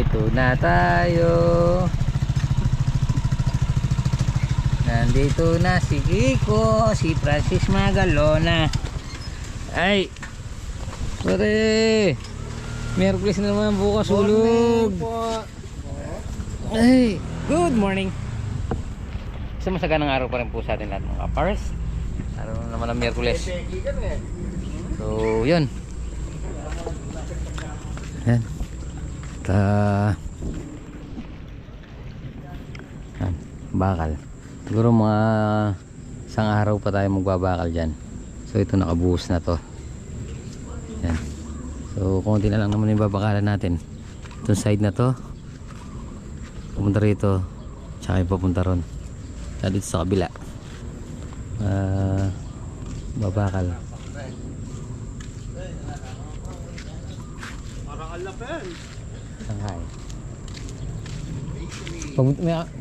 Nandito na tayo. Nandito na si Kiko, si Francis Magalona. Ay, pare, Miyerkules na naman bukas ulog. Ay, good morning. Isang masaganang araw pa rin po sa atin lahat mga kapars. Araw na naman ang Miyerkules. So, yun. Yan. Bakal. Siguro mga isang araw pa tayo magbabakal dyan. So ito nakabuhos na to. Yan. So konti na lang naman yung babakalan natin. Itong side na to pupunta rito, tsaka yung papunta ron. Tsaka dito sa kabila babakal. Parang alapan. Sanghay.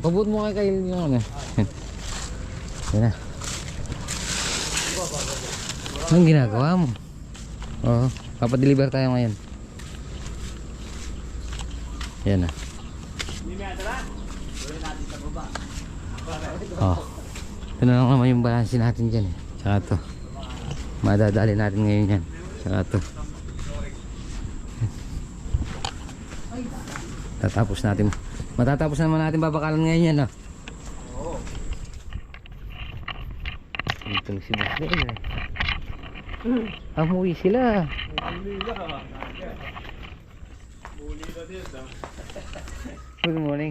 Pabut mo kay Kyle yung ano. Yan na. Anong ginagawa mo? Oo, papadeliver tayo ngayon. Yan na. Oh, ito na lang naman yung balansin natin dyan eh. Tsaka ito, madadali natin ngayon yan. Tsaka ito, matatapos naman natin babakalan ngayon yan. Oo. Itong si Boss Dale eh. Amuwi sila. Good morning.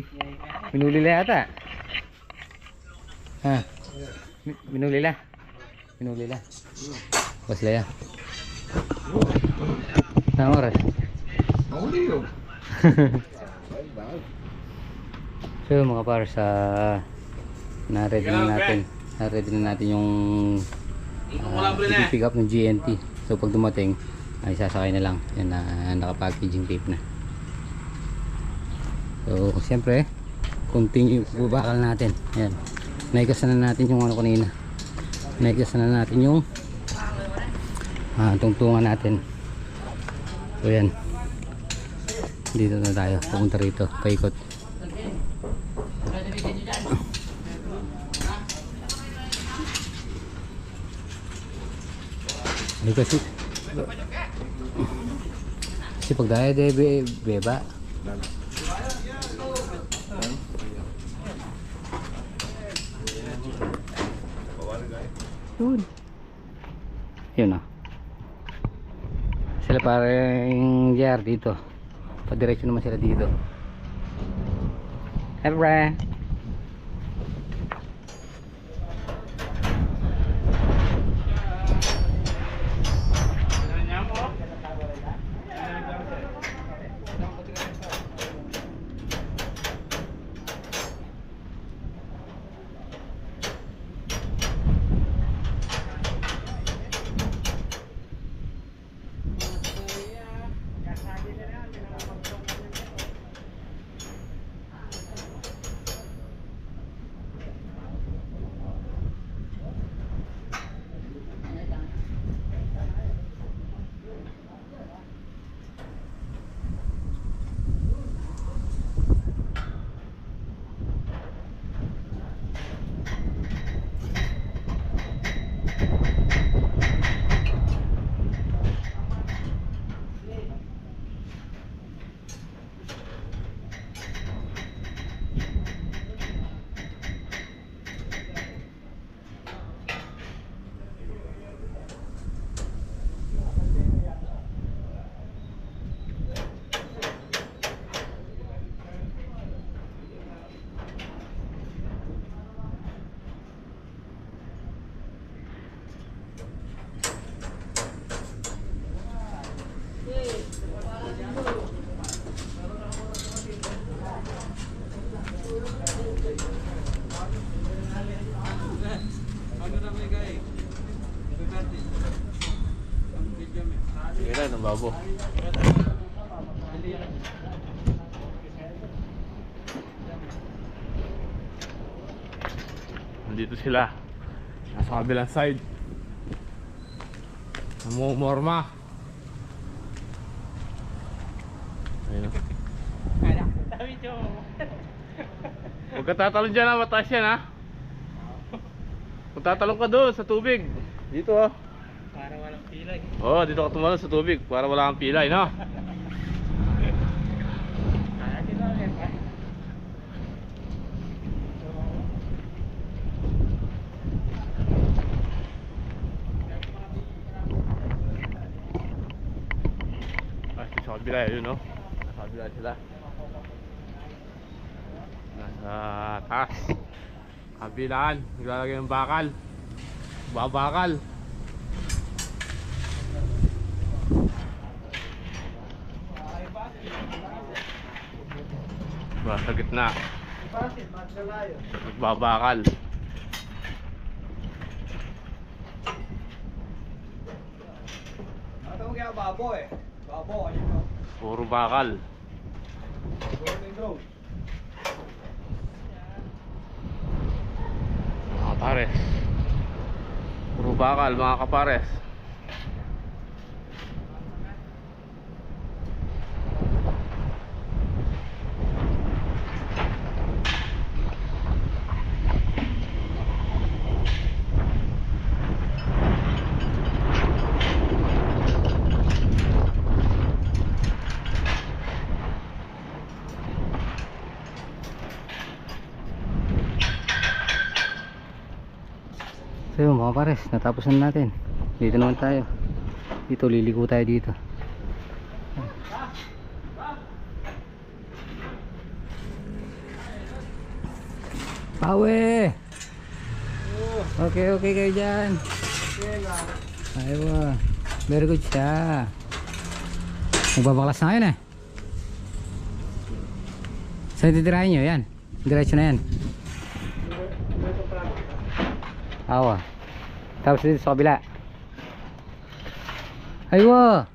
Minulila yata. Ha? Minulila. Boss Lea. Nang oras? Mahuli yun. So mga para sa na-ready na natin yung pick up ng GNT. So pag dumating ay sasakay na lang. Yan na naka-packaging tape na. So siyempre continue bubakal natin. Yan. Naikasan na natin yung ano kanina. Naikasan na natin yung tungtungan natin. So yan. Dito na tayo. Pupunta rito. Paikot. Kasi pag daya de beba yun na sila parang JR dito, padiretso naman sila dito. Ebra Kailan ang babo? Nandito sila. Nasa kabilang side. Namumorma. Ayun. Huwag ka tatalon dyan ha, mataas yan ha. Kung tatalon ka doon sa tubig. Dito ha. Para walang pilay. Oo, dito ka tumalon sa tubig para wala kang pilay, no? Kaya kinakit ha. Ay, sa kabila yun, no? Sa kabila sila. Nasa taas. Kabilaan, naglalagay ng bakal. Babakal. Sa gitna. Nagbabakal. Atau kaya babo eh. Babo ano? Puro bakal. Mga pares. Puro bakal mga kapares. So yun mga pares, natapos na natin. Dito naman tayo. Dito, liliko tayo dito. Pawe! Okay, okay kayo dyan. Aywa. Very good siya. Magbabaklas na ngayon eh. Saan titirahin nyo? Yan. Diretso na yan. Awa. Tapos dito sa kabila. Aywa.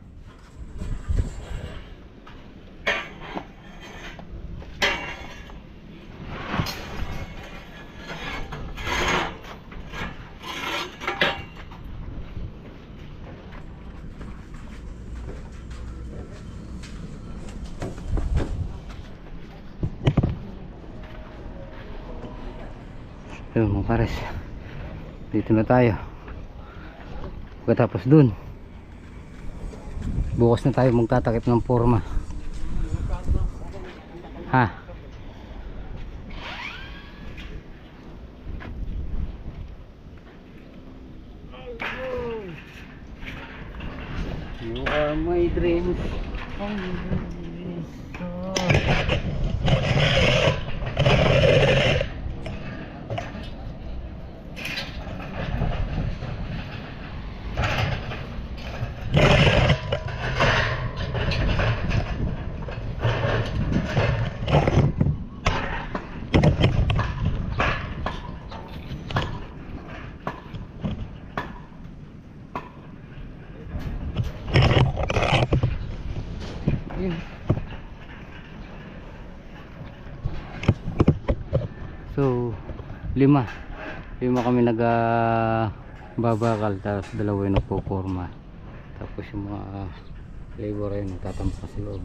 Ayun mga pares. Dito na tayo. Pagkatapos dun, bukas na tayo magtatakip ng forma. Ha? You are my dreams. So, lima kami babakal, tapos dalawa yung nagpo-forma, tapos yung mga labor ay nagtatampa sa loob.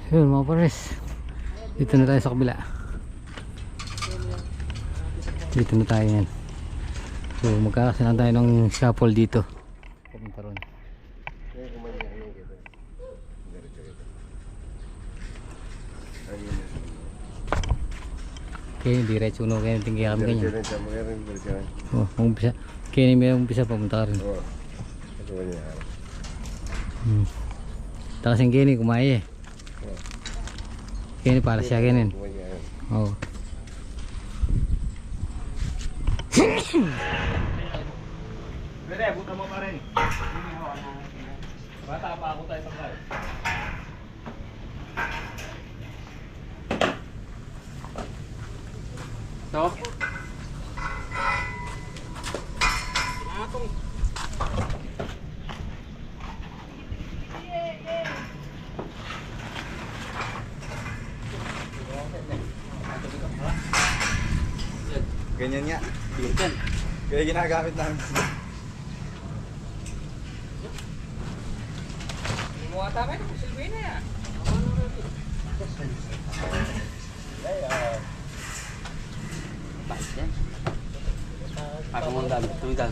Yun mga pares, dito na tayo sa kabila. Dito na tayo yan. So magkakasalan tayo ng scaffold dito. Pumunta ron. Okay, diretso no kaya tingin kami ganyan. Oh, umpisa. Kaya may umpisa papunta ka rin. Takasing kini kumaya eh. Kini para siya kinin. Oh. Pwede, buta mo pa rin. Bata pa ako tayo pagkal. So? Ganyan nga. Kaya ginagamit namin. Gumawa tayo, silbi na yan. Ako mong dami. Tumitan.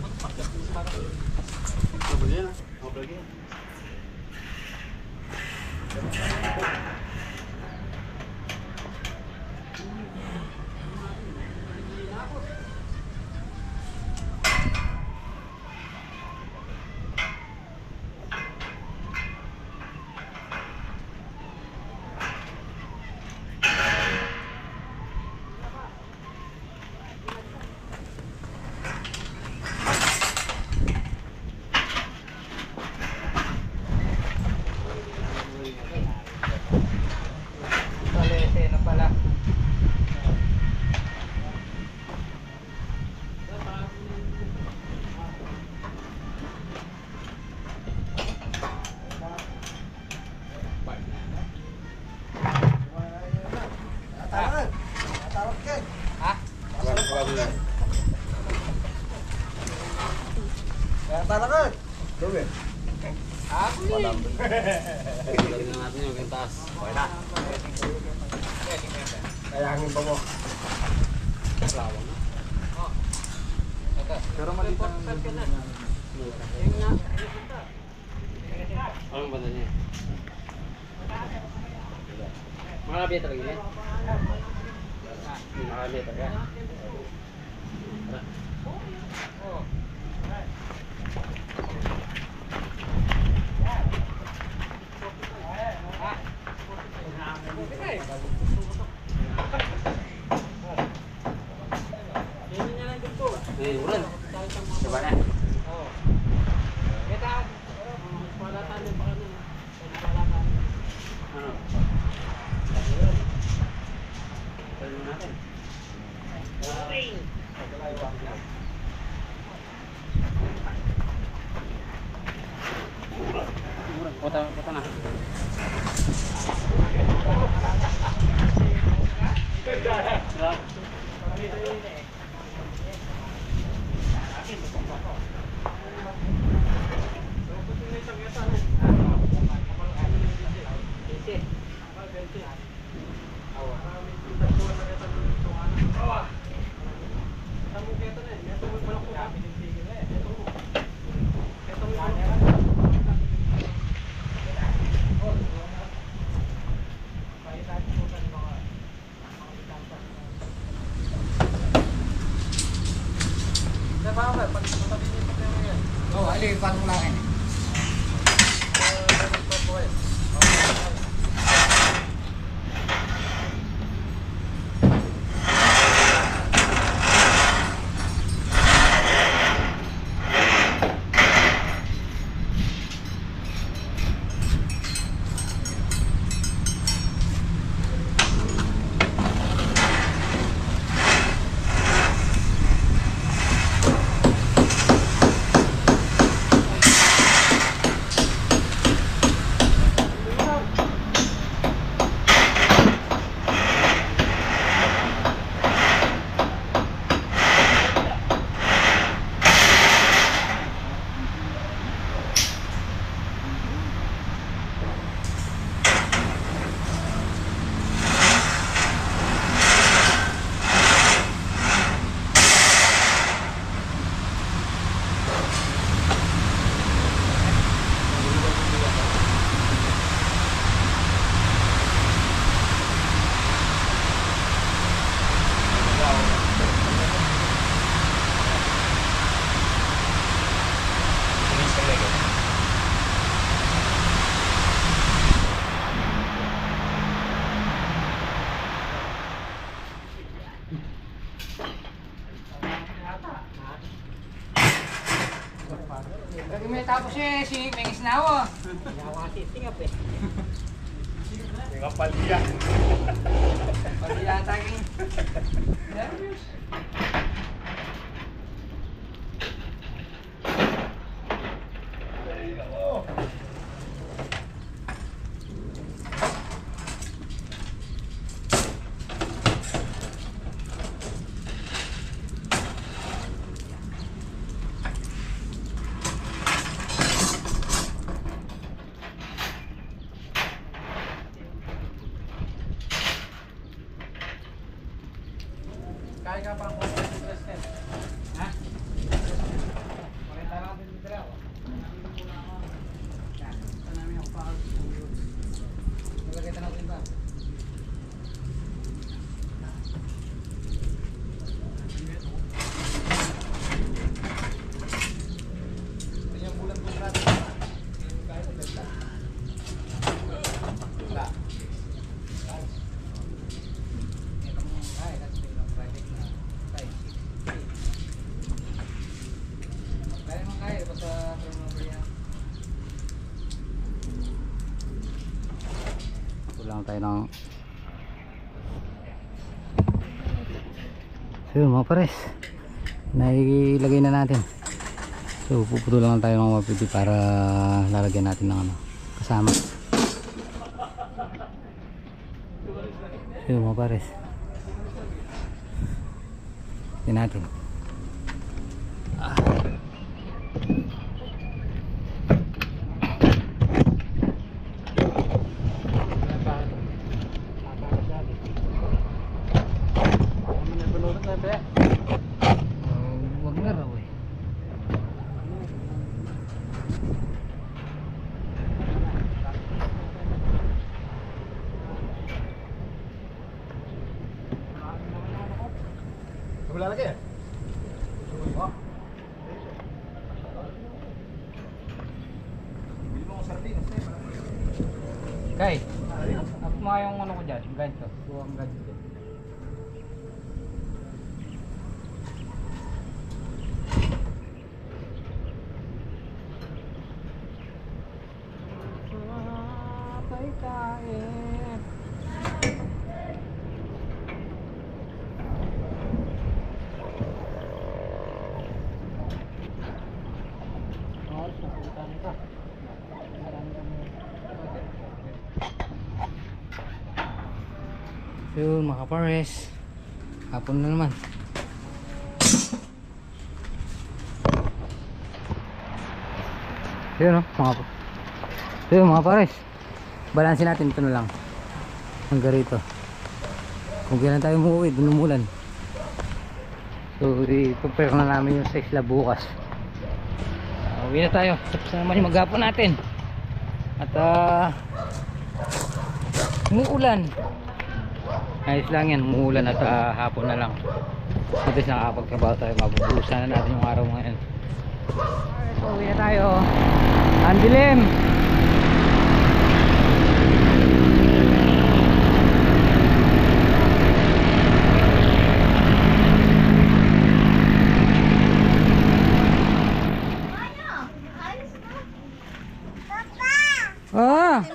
Palete na pala. Talaga. Dobe. Ako ni. Tingnan natin yung taas. Okay na. Kayangin pa mo. Pero maliit ang anong banda niya? Makakabit talaga yun? Makakabit talaga? Eh, ulan. Diba na? Oo. Ano? Pwede mo natin. Puta na. Oh, alin pa lang eh. tapos si Mengis na ako. Tingap eh. Tingap paliya. Paliya taging. Kaya ka pang president. Ha? Pakita natin dito lang. Ito namin ang pakal. Nalagay natin ba? Ito yung bulan-bulan. Kaya ito benta. Wala. Kulang tayo ng so yun mga pares, nailagay na natin. So puputulan lang tayo ng mapiti para lalagyan natin ng ano kasama. So yun mga pares, yan natin. Huwag na raw eh. Wala lagi eh. Kay, ako mga yung ano ko dyan, guide ko. Buwang guide ko. Yun mga pares, hapon na naman. Yun mga pares, balansin natin ito na lang hanggang rito. Kung kailan tayo umuwi, dun umulan. So i-prepare na namin yung sa isla bukas. Uwi na tayo, tapos na naman yung maghapon natin. At umuulan. Ayos lang yan, umuulan at hapon na lang. At least nakakapagtrabaho tayo, mabubusan na natin yung araw ngayon. So uwi na tayo. Ang dilim! Ah!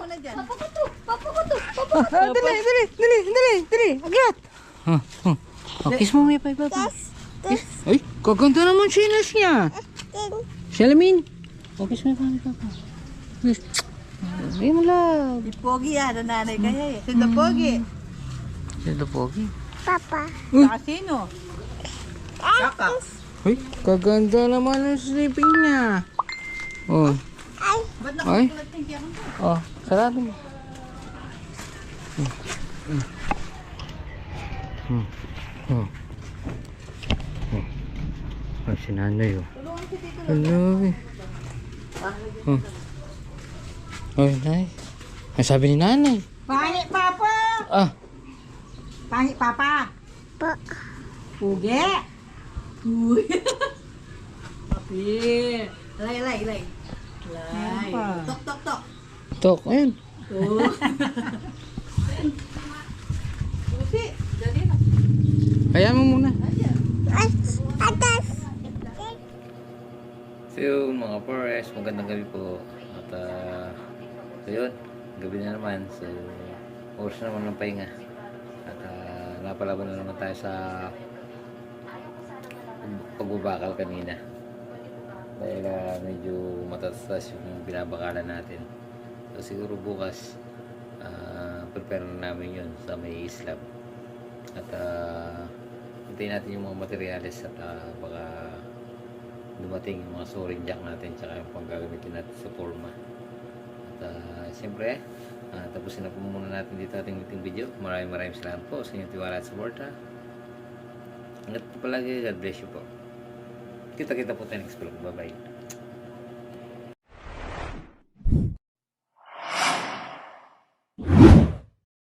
Dali! Agyat! Kiss mo may papa. Kiss. Ay, kaganda naman sinas niya. Salamin. Kiss mo may papa. Kiss. Ay mo lang. Pogi yan, nanay kaya eh. Sino Pogi? Sino Pogi? Papa. Saka sino? Saka. Ay, kaganda naman ang sleeping niya. Oh. Ba't Ay. nakakulat yung kiyang ko? Oh, sarado mo. Oh, si nanay oh. Tulungan si Tito. Hello. Oh, nay. Ang sabi ni nanay. Pangit, Papa! Ah, Pangit, Papa! Pugi! Uy! Papi! Lay. Lay. Tok. tok, ayun. Usi! Dali na. Kaya mo muna. Ayan. So mga pare, guys, magandang gabi po. At so yun, gabi na naman. So oras na naman ng pahinga. At napalaban na naman tayo sa pagbabakal kanina. Dahil medyo matatas yung binabakalan natin. So siguro bukas prepare na namin yun sa may slab. At hintayin natin yung mga materyales at baka dumating yung mga soaring jack natin tsaka yung panggagamitin natin sa forma. At siyempre tapusin na po muna natin dito ating meeting video. Maraming salamat po sa inyong tiwala at suporta. Ingat po palagi. God bless you po. Kita po tayo next vlog. Bye bye.